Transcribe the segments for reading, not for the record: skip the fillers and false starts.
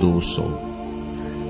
200,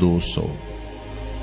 200,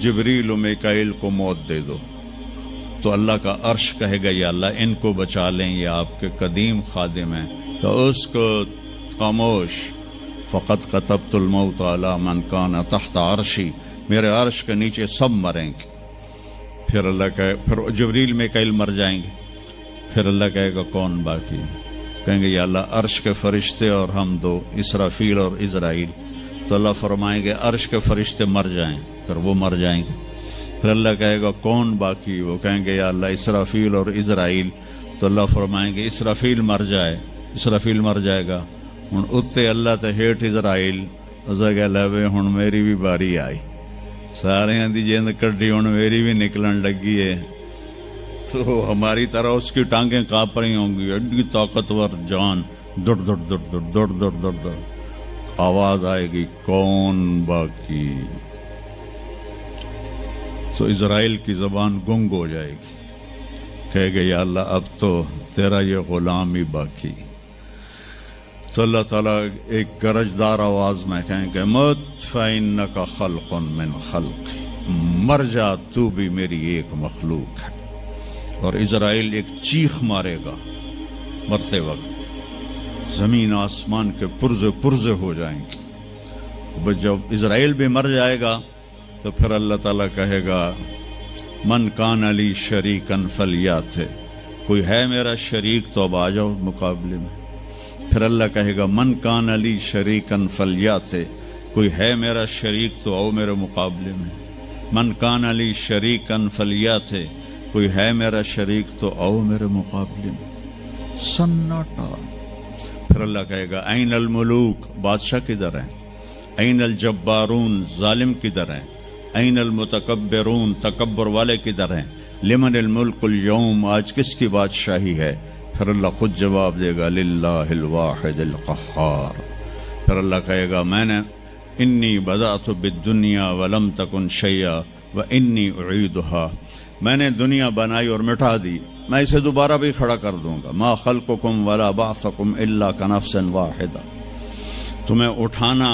جبریل و میکائیل کو موت دے دو، تو اللہ کا عرش کہے گا یا اللہ ان کو بچا لیں، یہ آپ کے قدیم خادم ہیں، تو اس کو خاموش، فقط کتبت الموت علی من کان تحت عرشی، میرے عرش کے نیچے سب مریں گے۔ پھر اللہ کہے، پھر جبریل میکائیل مر جائیں گے، پھر اللہ کہے گا کون باقی؟ کہیں گے یا اللہ عرش کے فرشتے اور ہم دو، اسرافیل اور عزرائیل۔ تو اللہ فرمائیں گے عرش کے فرشتے مر جائیں، پھر وہ مر جائیں گے۔ پھر اللہ کہے گا کون باقی؟ وہ کہیں گے یا اللہ اسرافیل اور عزرائیل۔ تو اللہ فرمائیں گے اسرافیل مر جائے، اسرافیل مر جائے گا، ہن اتے اللہ تے ہیٹھ عزرائیل، اسا کہ لے ہن میری بھی باری آئی، سارے دی جند کڈی، ہن میری بھی نکلن لگی ہے۔ تو ہماری طرح اس کی ٹانگیں کانپ رہی ہوں گی، ایڈی طاقتور جان، دڑ دڑ دڑ دڑ دڑ دڑ دڑ دڑ، آواز آئے گی کون باقی؟ تو اسرائیل کی زبان گنگ ہو جائے گی، کہے گے یا اللہ اب تو تیرا یہ غلام ہی باقی۔ تو اللہ تعالیٰ ایک گرجدار آواز میں کہیں گے مت فإنک خلق من خلق، مر جا تو بھی میری ایک مخلوق ہے۔ اور اسرائیل ایک چیخ مارے گا مرتے وقت، زمین آسمان کے پرزے پرزے ہو جائیں گے۔ جب اسرائیل بھی مر جائے گا تو پھر اللہ تعالیٰ کہے گا من کان علی شریکن فلیات، کوئی ہے میرا شریک تو اب آ جاؤ مقابلے میں۔ پھر اللہ کہے گا من کان علی شریکن فلیات، کوئی ہے میرا شریک تو آؤ میرے مقابلے میں۔ من کان علی شریکن فلیات، کوئی ہے میرا شریک تو آؤ میرے مقابلے میں۔ سناٹا۔ پھر اللہ کہے گا این الملوک، بادشاہ کدھر ہیں؟ این الجبارون، ظالم کدھر ہیں؟ این المتکبرون، تکبر والے کدھر ہیں؟ لمن الملک اليوم، آج کس کی بادشاہی ہے؟ پھر اللہ خود جواب دے گا للہ الواحد القہار۔ پھر اللہ کہے گا میں نے انی بدأت بالدنیا ولم تکن شیئا وانی اعیدہا، میں نے دنیا بنائی اور مٹا دی، میں اسے دوبارہ بھی کھڑا کر دوں گا۔ ما خلقکم ولا بعثکم الا کنفس واحدہ، تمہیں اٹھانا،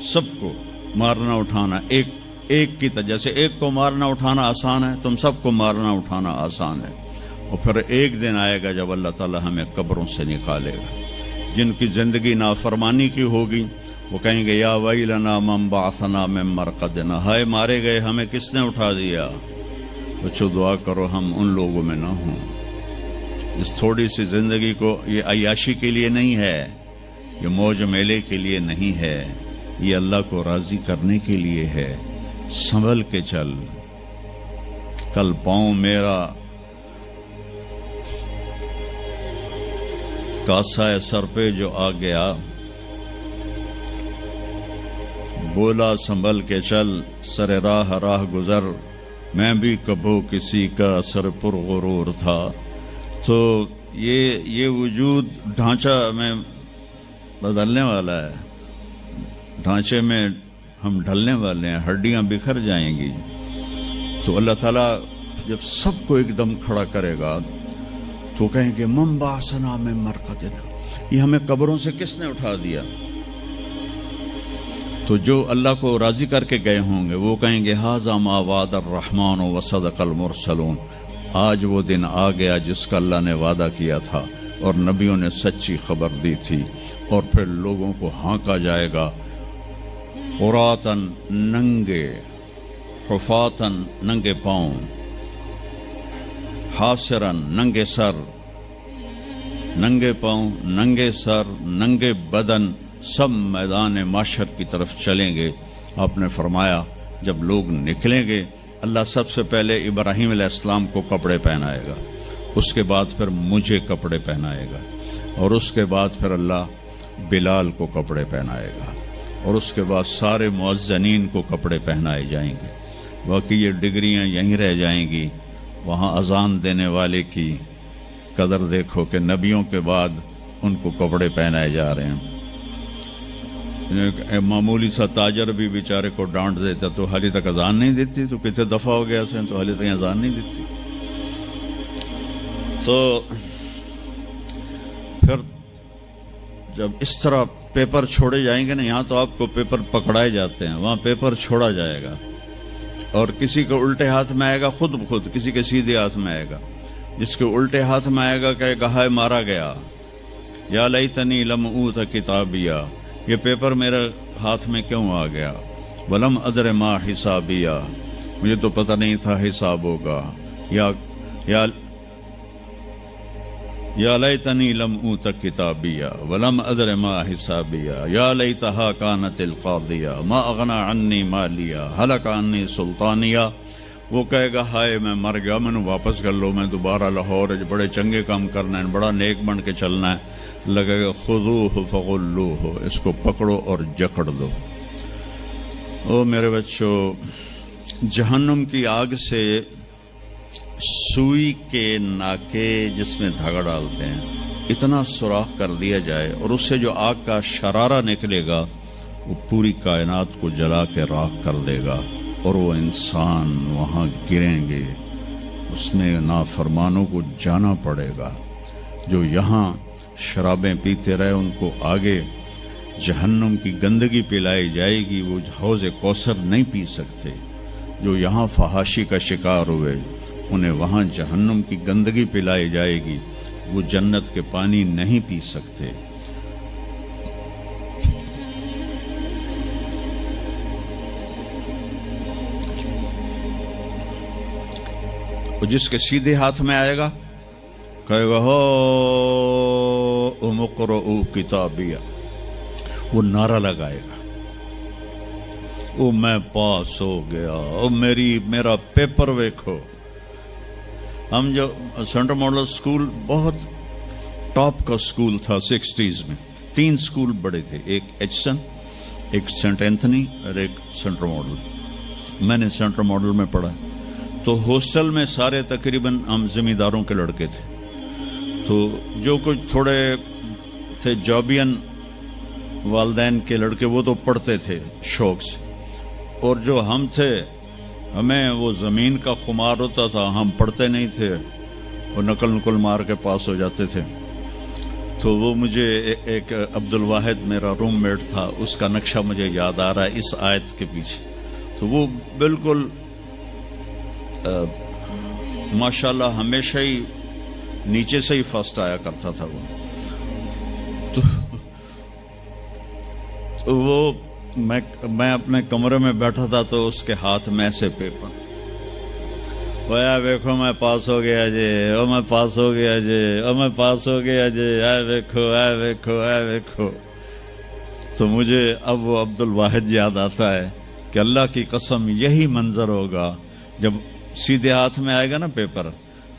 سب کو مارنا اٹھانا ایک کی طرح، جیسے ایک کو مارنا اٹھانا آسان ہے، تم سب کو مارنا اٹھانا آسان ہے۔ اور پھر ایک دن آئے گا جب اللہ تعالیٰ ہمیں قبروں سے نکالے گا۔ جن کی زندگی نافرمانی کی ہوگی وہ کہیں گے یا ویلنا من بعثنا من مرقدنا، ہائے مارے گئے ہمیں کس نے اٹھا دیا۔ بچو دعا کرو ہم ان لوگوں میں نہ ہوں۔ اس تھوڑی سی زندگی کو، یہ عیاشی کے لیے نہیں ہے، یہ موج میلے کے لیے نہیں ہے، یہ اللہ کو راضی کرنے کے لیے ہے۔ سنبھل کے چل، کل پاؤں میرا کاسا سر پہ جو آ گیا، بولا سنبھل کے چل، سر راہ راہ گزر، میں بھی کبھو کسی کا سر پر غرور تھا۔ تو یہ وجود ڈھانچہ میں بدلنے والا ہے، ڈھانچے میں ہم ڈھلنے والے ہیں، ہڈیاں بکھر جائیں گی۔ تو اللہ تعالیٰ جب سب کو ایک دم کھڑا کرے گا تو کہیں گے من بعثنا من مرقدنا، یہ ہمیں قبروں سے کس نے اٹھا دیا؟ تو جو اللہ کو راضی کر کے گئے ہوں گے وہ کہیں گے ھذا ما وعد الرحمن وصدق المرسلون، آج وہ دن آ گیا جس کا اللہ نے وعدہ کیا تھا اور نبیوں نے سچی خبر دی تھی۔ اور پھر لوگوں کو ہانکا جائے گا، عراۃً ننگے، حفاۃً ننگے پاؤں، حاسراً ننگے سر، ننگے پاؤں، ننگے سر، ننگے بدن، سب میدان معاشر کی طرف چلیں گے۔ آپ نے فرمایا جب لوگ نکلیں گے اللہ سب سے پہلے ابراہیم علیہ السلام کو کپڑے پہنائے گا، اس کے بعد پھر مجھے کپڑے پہنائے گا، اور اس کے بعد پھر اللہ بلال کو کپڑے پہنائے گا، اور اس کے بعد سارے مؤذنین کو کپڑے پہنائے جائیں گے۔ باقی یہ ڈگریاں یہیں رہ جائیں گی۔ وہاں اذان دینے والے کی قدر دیکھو کہ نبیوں کے بعد ان کو کپڑے پہنائے جا رہے ہیں۔ معمولی سا تاجر بھی بیچارے کو ڈانٹ دیتا تو حالی تک اذان نہیں دیتی، تو کتنے دفعہ ہو گیا سے تو حالی تک اذان نہیں دیتی۔ تو پھر جب اس طرح پیپر چھوڑے جائیں گے نا، یہاں تو آپ کو پیپر پکڑائے جاتے ہیں، وہاں پیپر چھوڑا جائے گا، اور کسی کے الٹے ہاتھ میں آئے گا خود بخود، کسی کے سیدھے ہاتھ میں آئے گا. جس کے الٹے ہاتھ میں آئے گا کہے گا ہائے مارا گیا، یا لیتنی لم اوت کتابیہ، یہ پیپر میرے ہاتھ میں کیوں آ گیا، ولم ادر ما حسابیہ، مجھے تو پتہ نہیں تھا حساب ہوگا، یا لیتنی لم اوت کتابیہ ولم ادر ما حسابیہ، یا لیتہا کانت القاضیہ ما اغنی عنی مالیہ ہلک عنی سلطانیہ. وہ کہے گا ہائے میں مر گیا، میں نے واپس کر لو، میں دوبارہ لاہور بڑے چنگے کام کرنا ہے، بڑا نیک بن کے چلنا ہے. لگے گا خذوہ فغلوہ، اس کو پکڑو اور جکڑ دو. او میرے بچوں، جہنم کی آگ سے سوئی کے ناکے جس میں دھاگا ڈالتے ہیں اتنا سوراخ کر دیا جائے اور اس سے جو آگ کا شرارہ نکلے گا وہ پوری کائنات کو جلا کے راکھ کر دے گا، اور وہ انسان وہاں گریں گے، اس میں نافرمانوں کو جانا پڑے گا. جو یہاں شرابیں پیتے رہے ان کو آگے جہنم کی گندگی پلائی جائے گی، وہ حوض کوثر نہیں پی سکتے. جو یہاں فحاشی کا شکار ہوئے انہیں وہاں جہنم کی گندگی پلائی جائے گی، وہ جنت کے پانی نہیں پی سکتے. جس کے سیدھے ہاتھ میں آئے گا کہے گا ہو اقرؤ کتابیہ، وہ نعرہ لگائے گا، او میں پاس ہو گیا، او میرا پیپر ویکھو. ہم جو سینٹرل ماڈل اسکول بہت ٹاپ کا اسکول تھا 60s میں، 3 اسکول بڑے تھے، ایک ایچسن، ایک سینٹ اینتھنی اور ایک سینٹرل ماڈل. میں نے سینٹرل ماڈل میں پڑھا تو ہاسٹل میں سارے تقریباً ہم زمینداروں کے لڑکے تھے. تو جو کچھ تھوڑے تھے جابین والدین کے لڑکے وہ تو پڑھتے تھے شوق سے، اور جو ہم تھے ہمیں وہ زمین کا خمار ہوتا تھا، ہم پڑھتے نہیں تھے، وہ نقل مار کے پاس ہو جاتے تھے. تو وہ مجھے ایک عبد الواحد میرا روم میٹ تھا، اس کا نقشہ مجھے یاد آ رہا ہے اس آیت کے پیچھے. تو وہ بالکل ماشاءاللہ ہمیشہ ہی نیچے سے ہی فرسٹ آیا کرتا تھا. تو وہ میں اپنے کمرے میں بیٹھا تھا تو اس کے ہاتھ میں سے پیپر، ویا ویکھو میں پاس ہو گیا جی، او میں پاس ہو گیا جی، او میں پاس ہو گیا جی، اے ویکھو اے ویکھو اے ویکھو. تو مجھے اب وہ عبد الواحد یاد آتا ہے کہ اللہ کی قسم یہی منظر ہوگا جب سیدھے ہاتھ میں آئے گا نا پیپر،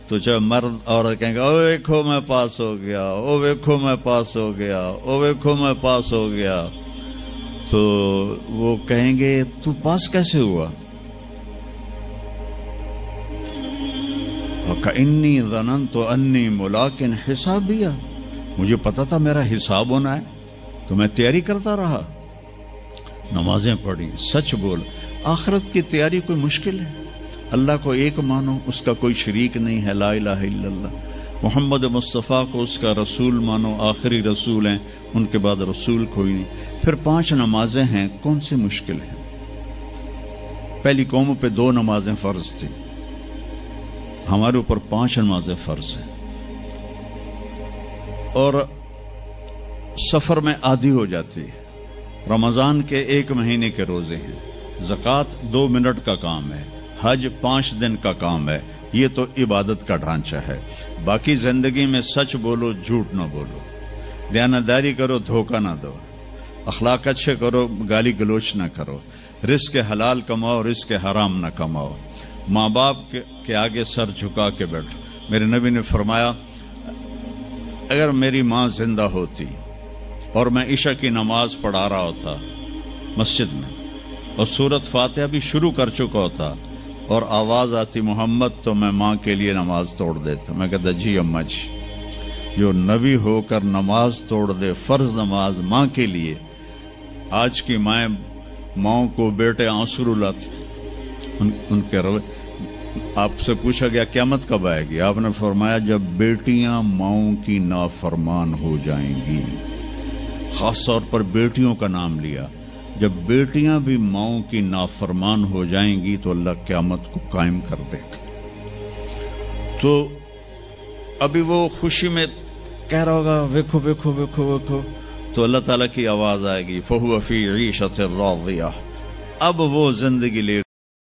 تو چاہے مرد عورت کہیں گے او ویکھو میں پاس ہو گیا، او ویکھو میں پاس ہو گیا، او ویکھو میں پاس ہو گیا. تو وہ کہیں گے تو پاس کیسے ہوا؟ وَكَإِنِّي ظَنَنْتُ أَنِّي مُلَاقٍ حِسَابِيَّ، مجھے پتا تھا میرا حساب ہونا ہے تو میں تیاری کرتا رہا، نمازیں پڑھی، سچ بول. آخرت کی تیاری کوئی مشکل ہے؟ اللہ کو ایک مانو، اس کا کوئی شریک نہیں ہے، لا الہ الا اللہ. محمد مصطفیٰ کو اس کا رسول مانو، آخری رسول ہیں، ان کے بعد رسول کوئی نہیں. پھر 5 نمازیں ہیں، کون سی مشکل ہے؟ پہلی قوموں پہ 2 نمازیں فرض تھی، ہمارے اوپر 5 نمازیں فرض ہیں. اور سفر میں عادی ہو جاتی ہے. رمضان کے 1 مہینے کے روزے ہیں، زکوٰۃ 2 منٹ کا کام ہے، حج 5 دن کا کام ہے. یہ تو عبادت کا ڈھانچہ ہے. باقی زندگی میں سچ بولو، جھوٹ نہ بولو، دیانتداری کرو، دھوکہ نہ دو، اخلاق اچھے کرو، گالی گلوچ نہ کرو، رزق حلال کماؤ، رزق حرام نہ کماؤ، ماں باپ کے آگے سر جھکا کے بیٹھو. میرے نبی نے فرمایا اگر میری ماں زندہ ہوتی اور میں عشاء کی نماز پڑھا رہا ہوتا مسجد میں اور سورت فاتحہ بھی شروع کر چکا ہوتا اور آواز آتی محمد، تو میں ماں کے لیے نماز توڑ دیتا. میں کہتا جی اماں جی، جو نبی ہو کر نماز توڑ دے، فرض نماز ماں کے لیے. آج کی ماؤں کو بیٹے آنسو رلاتے ان کے روے. آپ سے پوچھا گیا قیامت کب آئے گی؟ آپ نے فرمایا جب بیٹیاں ماؤں کی نافرمان ہو جائیں گی. خاص طور پر بیٹیوں کا نام لیا. جب بیٹیاں بھی ماؤں کی نافرمان ہو جائیں گی تو اللہ قیامت کو قائم کر دے گا. تو ابھی وہ خوشی میں کہہ رہا ہوگا ویکھو ویکھو ویکھو ویکھو، تو اللہ تعالیٰ کی آواز آئے گی فَهُوَ فِي عِيشَةٍ رَاضِيَةٍ، اب وہ زندگی لے